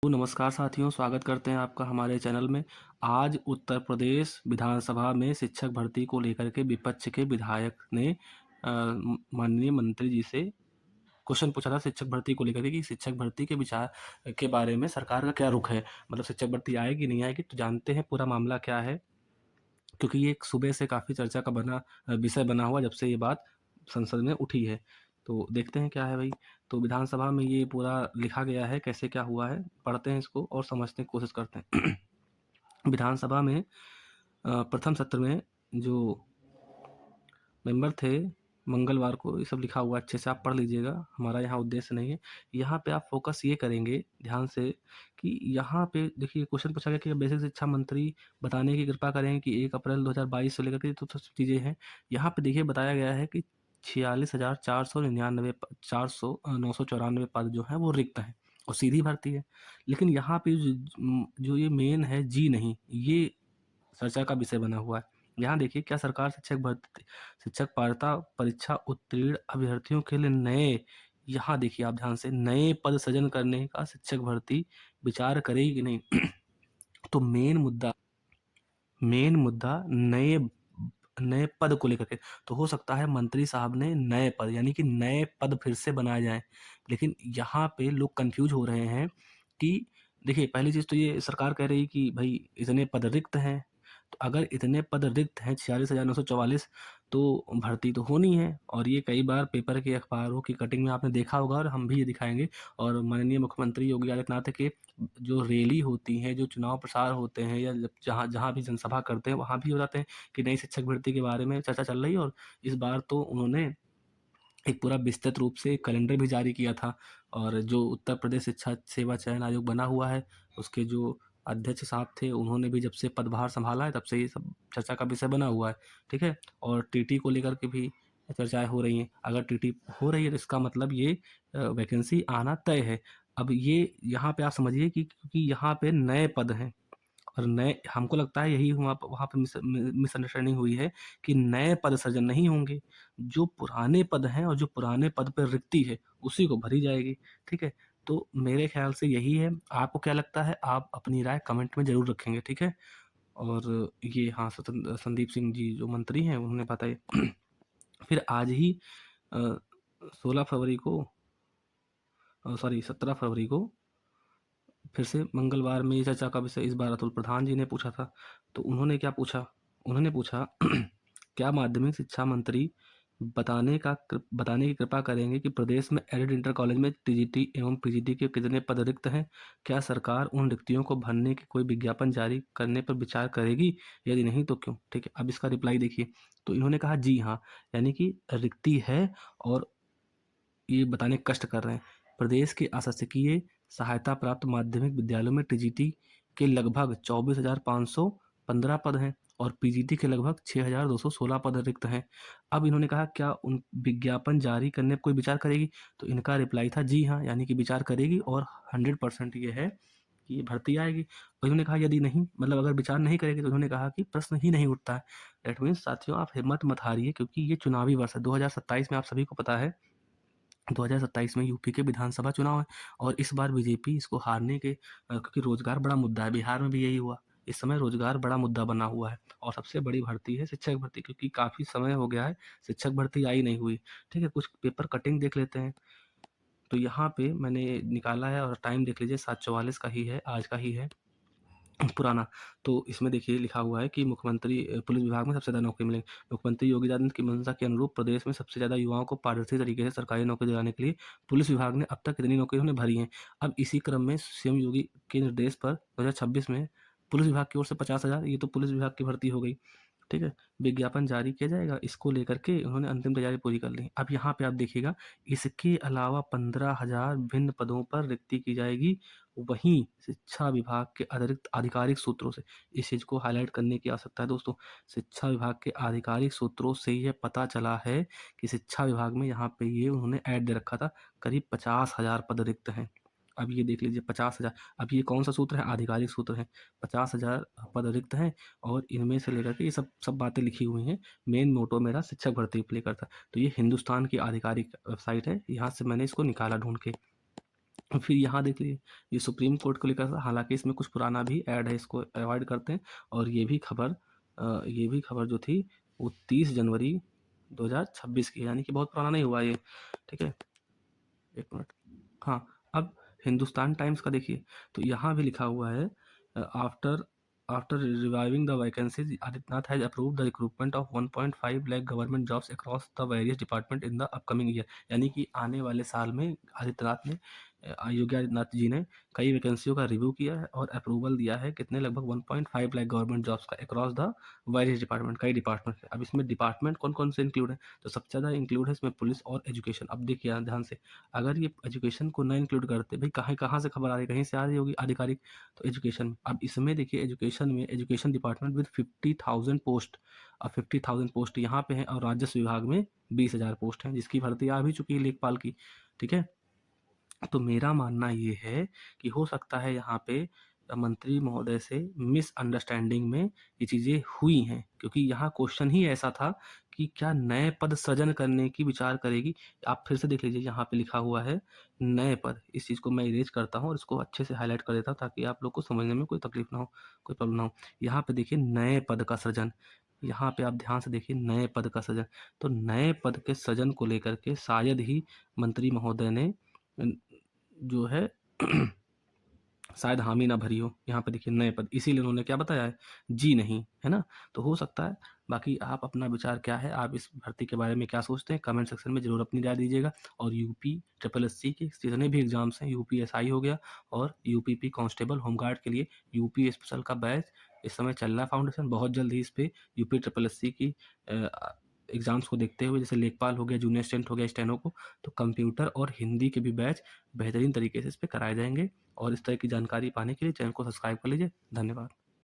तो नमस्कार साथियों, स्वागत करते हैं आपका हमारे चैनल में। आज उत्तर प्रदेश विधानसभा में शिक्षक भर्ती को लेकर के विपक्ष के विधायक ने माननीय मंत्री जी से क्वेश्चन पूछा था शिक्षक भर्ती को लेकर के कि शिक्षक भर्ती के विचार के बारे में सरकार का क्या रुख है। मतलब शिक्षक भर्ती आएगी नहीं आएगी, तो जानते हैं पूरा मामला क्या है, क्योंकि ये एक सुबह से काफ़ी चर्चा का विषय बना हुआ जब से ये बात संसद में उठी है। तो देखते हैं क्या है भाई। तो विधानसभा में ये पूरा लिखा गया है, कैसे क्या हुआ है, पढ़ते हैं इसको और समझने की कोशिश करते हैं। विधानसभा में प्रथम सत्र में जो मेंबर थे, मंगलवार को ये सब लिखा हुआ है, अच्छे से आप पढ़ लीजिएगा, हमारा यहाँ उद्देश्य नहीं है। यहाँ पे आप फोकस ये करेंगे ध्यान से कि यहाँ पे देखिए क्वेश्चन पूछा गया कि बेसिक शिक्षा मंत्री बताने की कृपा करें कि 1 अप्रैल 2022 से लेकर के तो सब चीज़ें हैं। यहाँ पे देखिए बताया गया है कि 46,499 994 पद जो हैं वो रिक्त हैं और सीधी भर्ती है। लेकिन यहाँ पे जो ये मेन है जी नहीं, ये चर्चा का विषय बना हुआ है। यहाँ देखिए क्या सरकार शिक्षक पात्रता परीक्षा उत्तीर्ण अभ्यर्थियों के लिए नए, यहाँ देखिए आप ध्यान से, नए पद सृजन करने का शिक्षक भर्ती विचार करेगी कि नहीं। तो मेन मुद्दा नए नए पद को लेकर के। तो हो सकता है मंत्री साहब ने नए पद यानी कि नए पद फिर से बनाए जाएं, लेकिन यहाँ पे लोग कंफ्यूज हो रहे हैं कि देखिए पहली चीज़ तो ये सरकार कह रही कि भाई इतने पद रिक्त हैं, तो अगर इतने पद रिक्त हैं 46,944, तो भर्ती तो होनी है। और ये कई बार पेपर के अखबारों की कटिंग में आपने देखा होगा और हम भी ये दिखाएंगे। और माननीय मुख्यमंत्री योगी आदित्यनाथ के जो रैली होती हैं, जो चुनाव प्रसार होते हैं, या जब जहाँ जहाँ भी जनसभा करते हैं वहाँ भी हो जाते हैं कि नई शिक्षक भर्ती के बारे में चर्चा चल रही है। और इस बार तो उन्होंने एक पूरा विस्तृत रूप से एक कैलेंडर भी जारी किया था। और जो उत्तर प्रदेश शिक्षा सेवा चयन आयोग बना हुआ है, उसके जो अध्यक्ष साहब थे, उन्होंने भी जब से पदभार संभाला है तब से ये सब चर्चा का विषय बना हुआ है। ठीक है। और टीटी को लेकर के भी चर्चाएं हो रही हैं। अगर टीटी हो रही है तो इसका मतलब ये वैकेंसी आना तय है। अब ये यहाँ पे आप समझिए कि क्योंकि यहाँ पे नए पद हैं और नए, हमको लगता है यही वहाँ पे मिसअंडरस्टैंडिंग हुई है कि नए पद सृजन नहीं होंगे। जो पुराने पद हैं और जो पुराने पद पर रिक्ति है उसी को भरी जाएगी। ठीक है। तो मेरे ख्याल से यही है। आपको क्या लगता है, आप अपनी राय कमेंट में ज़रूर रखेंगे। ठीक है। और ये हाँ, संदीप सिंह जी जो मंत्री हैं उन्होंने बताया। फिर आज ही 16 फरवरी को, सॉरी 17 फरवरी को फिर से मंगलवार में ये चर्चा का विषय इस बार अतुल प्रधान जी ने पूछा था। तो उन्होंने क्या पूछा, उन्होंने पूछा क्या माध्यमिक शिक्षा मंत्री बताने की कृपा करेंगे कि प्रदेश में एडेड इंटर कॉलेज में टीजीटी एवं पीजीटी के कितने पद रिक्त हैं? क्या सरकार उन रिक्तियों को भरने की कोई विज्ञापन जारी करने पर विचार करेगी? यदि नहीं तो क्यों? ठीक है। अब इसका रिप्लाई देखिए। तो इन्होंने कहा जी हाँ, यानी कि रिक्ति है और ये बताने का कष्ट कर रहे हैं। प्रदेश के अशासकीय सहायता प्राप्त माध्यमिक विद्यालयों में टीजीटी के लगभग 24,515 पद हैं और पीजीटी के लगभग 6,216 पद रिक्त हैं। अब इन्होंने कहा क्या उन विज्ञापन जारी करने पर कोई विचार करेगी? तो इनका रिप्लाई था जी हाँ, यानी कि विचार करेगी और 100% ये है कि ये भर्ती आएगी। और इन्होंने कहा यदि नहीं, मतलब अगर विचार नहीं करेगी, तो इन्होंने कहा कि प्रश्न ही नहीं उठता है। दैट मीन्स साथियों, आप हिम्मत मत हारिए, क्योंकि ये चुनावी वर्ष है 2027 में। आप सभी को पता है 2027 में यूपी के विधानसभा चुनाव है और इस बार बीजेपी इसको हारने के क्योंकि रोजगार बड़ा मुद्दा है। बिहार में भी यही हुआ। इस समय रोजगार बड़ा मुद्दा बना हुआ है और सबसे बड़ी भर्ती है शिक्षक भर्ती, क्योंकि काफ़ी समय हो गया है शिक्षक भर्ती आई नहीं हुई। ठीक है। कुछ पेपर कटिंग देख लेते हैं। तो यहाँ पे मैंने निकाला है और टाइम देख लीजिए, 7:44 का ही है, आज का ही है, पुराना। तो इसमें देखिए लिखा हुआ है कि मुख्यमंत्री पुलिस विभाग में सबसे ज़्यादा नौकरी मिलेगी। मुख्यमंत्री योगी आदित्यनाथ की मंशा के अनुरूप प्रदेश में सबसे ज़्यादा युवाओं को पारदर्शी तरीके से सरकारी नौकरी दिलाने के लिए पुलिस विभाग ने अब तक कितनी नौकरी उन्हें भरी हैं। अब इसी क्रम में सीएम योगी के निर्देश पर 2026 में पुलिस विभाग की ओर से 50,000, ये तो पुलिस विभाग की भर्ती हो गई। ठीक है। विज्ञापन जारी किया जाएगा, इसको लेकर के उन्होंने अंतिम तैयारी पूरी कर ली। अब यहाँ पे आप देखिएगा, इसके अलावा 15,000 भिन्न पदों पर रिक्ति की जाएगी। वहीं शिक्षा विभाग के अतिरिक्त आधिकारिक सूत्रों से, इस चीज़ को हाईलाइट करने की आवश्यकता है दोस्तों, शिक्षा विभाग के आधिकारिक सूत्रों से यह पता चला है कि शिक्षा विभाग में यहाँ पे ये उन्होंने ऐड दे रखा था, करीब 50,000 पद रिक्त हैं। अब ये देख लीजिए 50,000। अब ये कौन सा सूत्र है? आधिकारिक सूत्र है। 50,000 पद रिक्त हैं और इनमें से लेकर के ये सब सब बातें लिखी हुई हैं। मेन मोटो मेरा शिक्षक भर्ती को लेकर था। तो ये हिंदुस्तान की आधिकारिक वेबसाइट है, यहाँ से मैंने इसको निकाला ढूंढ के। फिर यहाँ देख लीजिए, ये सुप्रीम कोर्ट को लेकर था, हालाँकि इसमें कुछ पुराना भी ऐड है, इसको अवॉइड करते हैं। और ये भी खबर जो थी वो 30 जनवरी 2026 की है, यानी कि बहुत पुराना नहीं हुआ ये, ठीक है? 1 मिनट। हाँ, अब हिंदुस्तान टाइम्स का देखिए, तो यहाँ भी लिखा हुआ है after after reviving the vacancies Adityanath has approved the recruitment of 1.5 lakh government jobs across the various department in the upcoming year. यानी कि आने वाले साल में आदित्यनाथ ने योगी आदित्यनाथ जी ने कई वैकेंसियों का रिव्यू किया है और अप्रूवल दिया है, कितने, लगभग 1.5 लाख गवर्नमेंट जॉब्स का अक्रॉस द वेरियस डिपार्टमेंट, कई डिपार्टमेंट है। अब इसमें डिपार्टमेंट कौन कौन से इंक्लूड है, तो सबसे ज़्यादा इंक्लूड है इसमें पुलिस और एजुकेशन। अब देखिए यहाँ ध्यान से, अगर ये एजुकेशन को ना इंक्लूड करते, भाई कहाँ कहाँ से खबर आ रही है, कहीं से आ रही होगी आधिकारिक, तो एजुकेशन में। अब इसमें देखिए एजुकेशन में, एजुकेशन डिपार्टमेंट विद 50,000 पोस्ट, अब 50,000 पोस्ट यहाँ पे हैं, और राजस्व विभाग में 20,000 पोस्ट हैं, जिसकी भर्ती आ भी चुकी है लेखपाल की, ठीक है? तो मेरा मानना ये है कि हो सकता है यहाँ पे मंत्री महोदय से मिसअंडरस्टैंडिंग में ये चीज़ें हुई हैं, क्योंकि यहाँ क्वेश्चन ही ऐसा था कि क्या नए पद सृजन करने की विचार करेगी। आप फिर से देख लीजिए, यहाँ पे लिखा हुआ है नए पद। इस चीज़ को मैं इरेज करता हूँ और इसको अच्छे से हाईलाइट कर देता हूँ, ताकि आप लोग को समझने में कोई तकलीफ ना हो, कोई प्रॉब्लम ना हो। यहाँ पे देखिए नए पद का सृजन, यहाँ पे आप ध्यान से देखिए नए पद का सृजन। तो नए पद के सृजन को लेकर के शायद ही मंत्री महोदय ने जो है शायद हामी ना भरी हो। यहाँ पे देखिए नए पद, इसीलिए उन्होंने क्या बताया है, जी नहीं, है ना? तो हो सकता है। बाकी आप अपना विचार क्या है, आप इस भर्ती के बारे में क्या सोचते हैं, कमेंट सेक्शन में ज़रूर अपनी राय दीजिएगा। और यूपी ट्रिपल एस सी के जितने भी एग्जाम्स हैं, यूपीएसआई हो गया और यूपीपी कांस्टेबल होमगार्ड के लिए यूपी स्पेशल का बैच इस समय चल रहा है फाउंडेशन। बहुत जल्द ही इस पे यूपी ट्रिपल एस सी की एग्जाम्स को देखते हुए, जैसे लेखपाल हो गया, जूनियर असिस्टेंट हो गया, स्टेनो को, तो कंप्यूटर और हिंदी के भी बैच बेहतरीन तरीके से इस पे कराए जाएंगे। और इस तरह की जानकारी पाने के लिए चैनल को सब्सक्राइब कर लीजिए। धन्यवाद।